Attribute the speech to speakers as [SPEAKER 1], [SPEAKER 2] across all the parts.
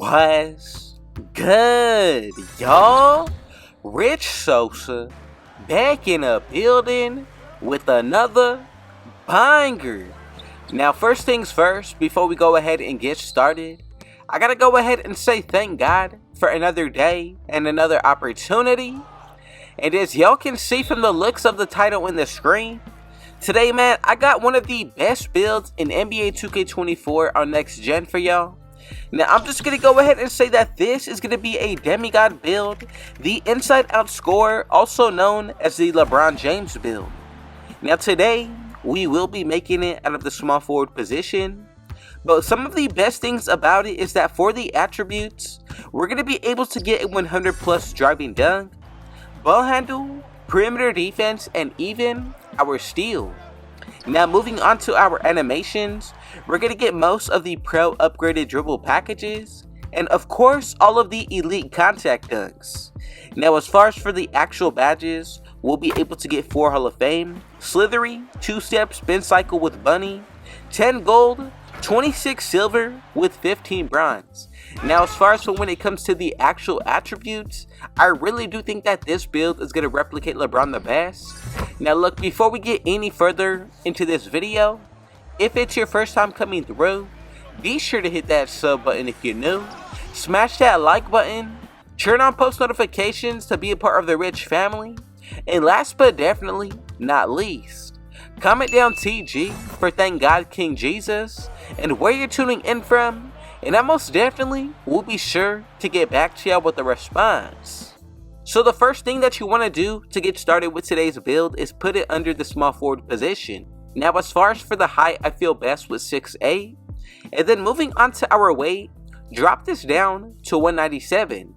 [SPEAKER 1] What's good, y'all? Rich Sosa back in a building with another banger. Now, first things first, before we go ahead and get started, I gotta go ahead and say thank God for another day and another opportunity. And as y'all can see from the looks of the title in the screen, today, man, I got one of the best builds in NBA 2K24 on next gen for y'all. Now, I'm just going to go ahead and say that this is going to be a demigod build, the inside out scorer, also known as the LeBron James build. Now, today, we will be making it out of the small forward position, but some of the best things about it is that for the attributes, we're going to be able to get a 100 plus driving dunk, ball handle, perimeter defense, and even our steal. Now, moving on to our animations, we're going to get most of the pro upgraded dribble packages, and of course all of the elite contact dunks. Now, as far as for the actual badges, we'll be able to get 4 Hall of Fame, Slithery, 2-step spin cycle with Bunny, 10 gold, 26 silver with 15 bronze. Now, as far as for when it comes to the actual attributes, I really do think that this build is going to replicate LeBron the best. Now look, before we get any further into this video, if it's your first time coming through, be sure to hit that sub button if you're new, smash that like button, turn on post notifications to be a part of the rich family, and last but definitely not least, comment down TG for Thank God King Jesus and where you're tuning in from, and I most definitely will be sure to get back to y'all with a response. So the first thing that you want to do to get started with today's build is put it under the small forward position. Now, as far as for the height, I feel best with 6'8", and then moving on to our weight, drop this down to 197.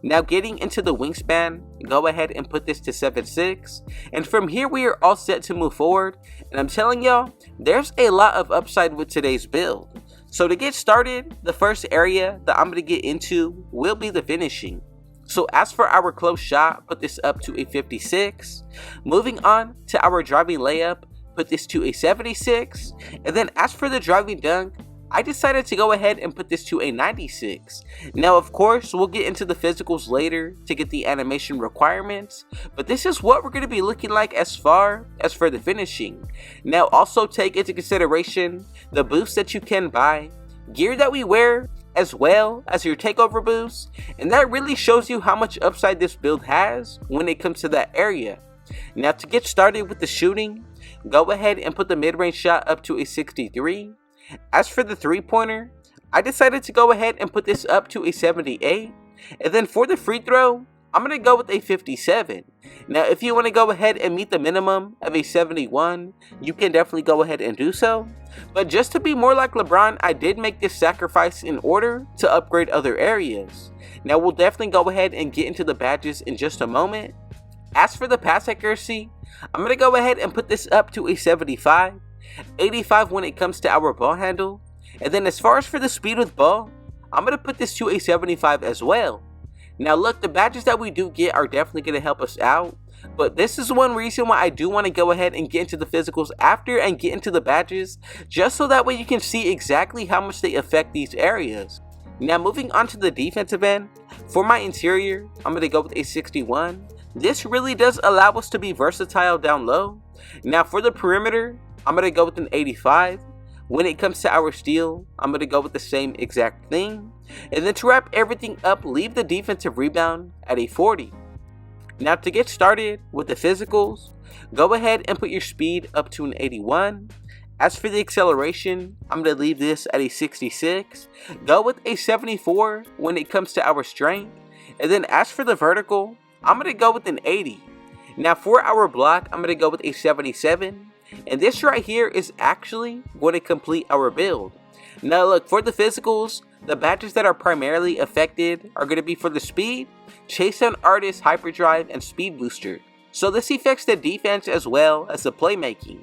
[SPEAKER 1] Now, getting into the wingspan, go ahead and put this to 7'6", and from here we are all set to move forward, and I'm telling y'all, there's a lot of upside with today's build. So to get started, the first area that I'm going to get into will be the finishing. So as for our close shot, put this up to a 56. Moving on to our driving layup, put this to a 76. And then as for the driving dunk, I decided to go ahead and put this to a 96. Now, of course, we'll get into the physicals later to get the animation requirements, but this is what we're going to be looking like as far as for the finishing. Now, also take into consideration the boosts that you can buy, gear that we wear, as well as your takeover boost, and that really shows you how much upside this build has when it comes to that area. Now, to get started with the shooting, go ahead and put the mid-range shot up to a 63. As for the three-pointer, I decided to go ahead and put this up to a 78, and then for the free throw, I'm going to go with a 57. Now, if you want to go ahead and meet the minimum of a 71, you can definitely go ahead and do so. But just to be more like LeBron, I did make this sacrifice in order to upgrade other areas. Now, we'll definitely go ahead and get into the badges in just a moment. As for the pass accuracy, I'm going to go ahead and put this up to a 75, 85 when it comes to our ball handle. And then as far as for the speed with ball, I'm going to put this to a 75 as well. Now look, the badges that we do get are definitely going to help us out, but this is one reason why I do want to go ahead and get into the physicals after and get into the badges, just so that way you can see exactly how much they affect these areas. Now moving on to the defensive end, for my interior, I'm going to go with a 61. This really does allow us to be versatile down low. Now for the perimeter, I'm going to go with an 85. When it comes to our steal, I'm going to go with the same exact thing. And then to wrap everything up, leave the defensive rebound at a 40. Now to get started with the physicals, go ahead and put your speed up to an 81. As for the acceleration, I'm going to leave this at a 66. Go with a 74 when it comes to our strength. And then as for the vertical, I'm going to go with an 80. Now for our block, I'm going to go with a 77. And this right here is actually going to complete our build. Now look, for the physicals, the badges that are primarily affected are going to be for the speed, chase down artist, hyperdrive, and speed booster. So this affects the defense as well as the playmaking.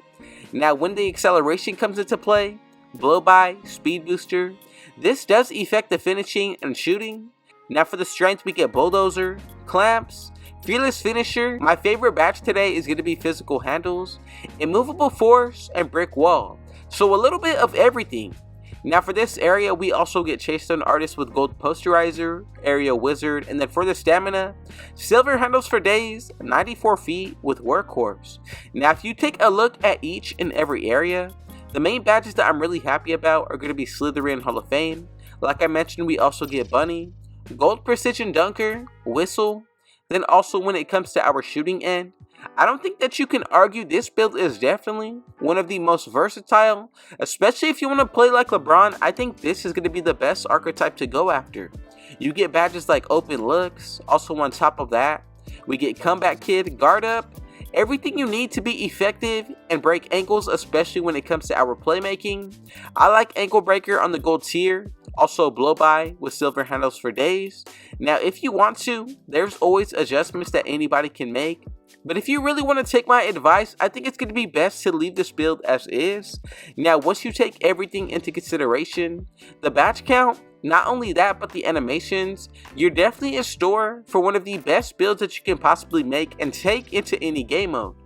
[SPEAKER 1] Now when the acceleration comes into play, blow by, speed booster, this does affect the finishing and shooting. Now for the strength, we get bulldozer, clamps, fearless finisher. My favorite badge today is going to be physical handles, immovable force, and brick wall. So a little bit of everything. Now for this area, we also get JAYSON artist with gold posterizer, area wizard, and then for the stamina, silver handles for days, 94 feet with workhorse. Now if you take a look at each and every area, the main badges that I'm really happy about are going to be Slytherin Hall of Fame. Like I mentioned, we also get Bunny, gold precision dunker, whistle. Then also when it comes to our shooting end, I don't think that you can argue this build is definitely one of the most versatile, especially if you want to play like LeBron. I think this is going to be the best archetype to go after. You get badges like open looks, also on top of that, we get comeback kid, guard up, everything you need to be effective and break ankles, especially when it comes to our playmaking. I like ankle breaker on the gold tier, also blow by with silver handles for days. Now if you want to, there's always adjustments that anybody can make. But if you really want to take my advice, I think it's going to be best to leave this build as is. Now once you take everything into consideration, the badge count, not only that but the animations, you're definitely in store for one of the best builds that you can possibly make and take into any game mode.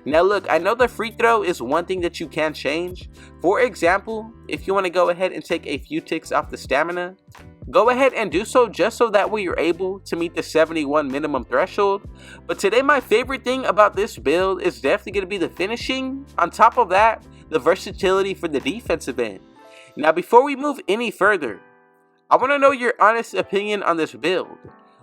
[SPEAKER 1] Now look, I know the free throw is one thing that you can change. For example, if you want to go ahead and take a few ticks off the stamina, go ahead and do so just so that way you're able to meet the 71 minimum threshold. But today my favorite thing about this build is definitely going to be the finishing. On top of that, the versatility for the defensive end. Now before we move any further, I want to know your honest opinion on this build.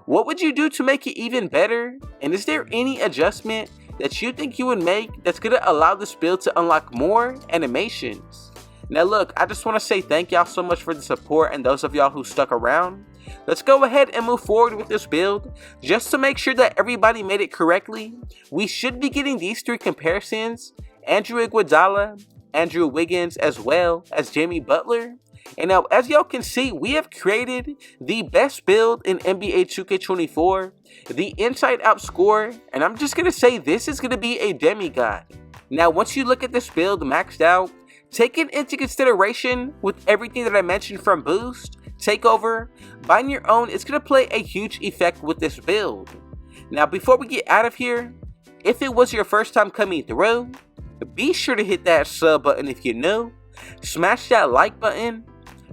[SPEAKER 1] What would you do to make it even better? And is there any adjustment that you think you would make that's going to allow this build to unlock more animations? Now look, I just want to say thank y'all so much for the support and those of y'all who stuck around. Let's go ahead and move forward with this build. Just to make sure that everybody made it correctly, we should be getting these three comparisons: Andrew Iguodala, Andrew Wiggins, as well as Jimmy Butler. And now as y'all can see, we have created the best build in NBA 2K24, the inside out score, and I'm just going to say this is going to be a demigod. Now once you look at this build maxed out, taken into consideration with everything that I mentioned from boost, takeover, buying your own, it's going to play a huge effect with this build. Now before we get out of here, if it was your first time coming through, be sure to hit that sub button if you're new, smash that like button,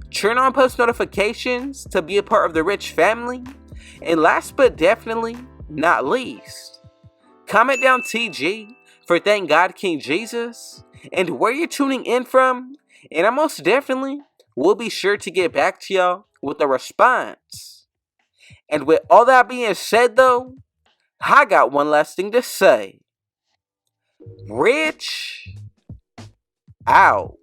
[SPEAKER 1] turn on post notifications to be a part of the rich family, and last but definitely not least, comment down TG for Thank God King Jesus and where you're tuning in from, and I most definitely will be sure to get back to y'all with a response. And with all that being said though, I got one last thing to say. Rich out.